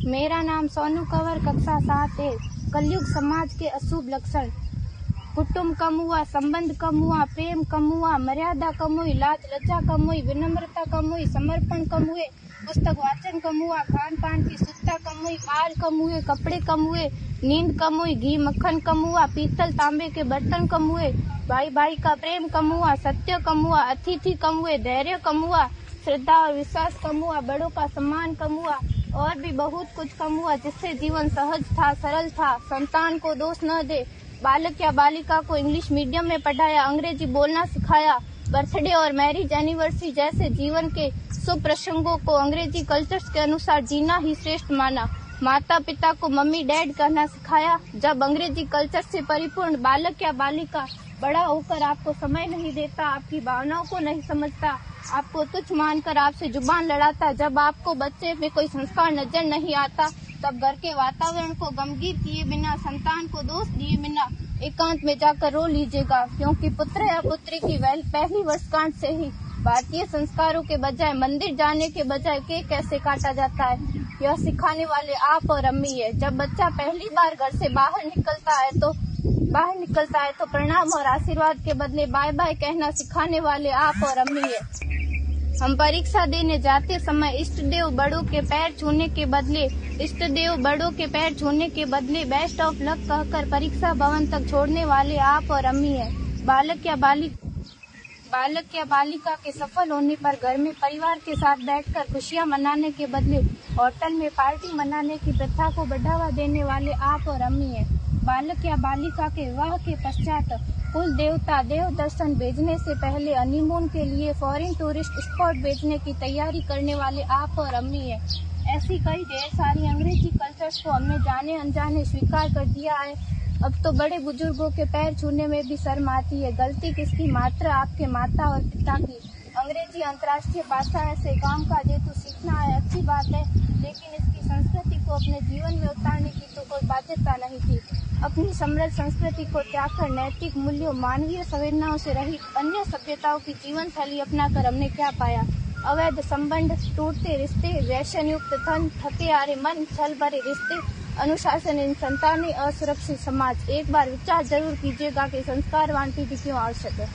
मेरा नाम सोनू कंवर, कक्षा 7 है। कलयुग समाज के अशुभ लक्षण। कुटुंब कम हुआ, संबंध कम हुआ, प्रेम कम हुआ, मर्यादा कम हुई, लाज लज्जा कम हुई, विनम्रता कम हुई, समर्पण कम हुए, पुस्तक वाचन कम हुआ, खान पान की शुद्धता कम हुई, माल कम हुए, कपड़े कम हुए, नींद कम हुई, घी मक्खन कम हुआ, पीतल तांबे के बर्तन कम हुए, भाई भाई का प्रेम कम हुआ, सत्य कम हुआ, अतिथि कम हुए, धैर्य कम हुआ, श्रद्धा और विश्वास कम हुआ, बड़ों का सम्मान कम हुआ और भी बहुत कुछ कम हुआ जिससे जीवन सहज था, सरल था। संतान को दोष न दे। बालक या बालिका को इंग्लिश मीडियम में पढ़ाया, अंग्रेजी बोलना सिखाया, बर्थडे और मैरिज एनिवर्सरी जैसे जीवन के शुभ प्रसंगों को अंग्रेजी कल्चर्स के अनुसार जीना ही श्रेष्ठ माना। माता पिता को मम्मी डैड कहना सिखाया। जब अंग्रेजी कल्चर से परिपूर्ण बालक या बालिका बड़ा होकर आपको समय नहीं देता, आपकी भावनाओं को नहीं समझता, आपको तुच्छ मानकर आपसे जुबान लड़ाता, जब आपको बच्चे में कोई संस्कार नजर नहीं आता, तब घर के वातावरण को गमगीन किए बिना, संतान को दोष दिए बिना एकांत में जाकर रो लीजिएगा, क्योंकि पुत्र या पुत्री की पहली वर्षगांठ से ही भारतीय संस्कारों के बजाय, मंदिर जाने के बजाय केक कैसे काटा जाता है, यह सिखाने वाले आप और अम्मी है। जब बच्चा पहली बार घर से बाहर निकलता है तो प्रणाम और आशीर्वाद के बदले बाय बाय कहना सिखाने वाले आप और अम्मी है। हम परीक्षा देने जाते समय इष्ट देव बड़ों के पैर छूने के बदले बेस्ट ऑफ लक कहकर परीक्षा भवन तक छोड़ने वाले आप और अम्मी है। बालक या बालिका के सफल होने पर घर में परिवार के साथ बैठकर खुशियां मनाने के बदले होटल में पार्टी मनाने की प्रथा को बढ़ावा देने वाले आप और अम्मी है। बालक या बालिका के विवाह के पश्चात कुल देवता देव दर्शन भेजने से पहले हनीमून के लिए फॉरेन टूरिस्ट स्पॉट भेजने की तैयारी करने वाले आप और अम्मी है। ऐसी कई ढेर सारी अंग्रेजी कल्चर्स को हमने जाने अनजाने स्वीकार कर दिया है। अब तो बड़े बुजुर्गों के पैर छूने में भी शर्म आती है। गलती किसकी? मात्र आपके माता और पिता की। अंग्रेजी अंतर्राष्ट्रीय भाषा है से काम का जेतु सीखना है, अच्छी बात है, लेकिन इसकी संस्कृति को अपने जीवन में उतारने की तो कोई बाध्यता नहीं थी। अपनी समृद्ध संस्कृति को त्याग कर नैतिक मूल्यों, मानवीय संवेदनाओं से रहित अन्य सभ्यताओं की जीवन शैली अपनाकर हमने क्या पाया? अवैध संबंध, टूटते रिश्ते, व्यसन युक्त धन, थके हारे मन, छल भरे रिश्ते, अनुशासनहीन संतानें, असुरक्षित समाज। एक बार विचार जरूर कीजिएगा कि संस्कारवान पीढ़ी क्यों आवश्यक है।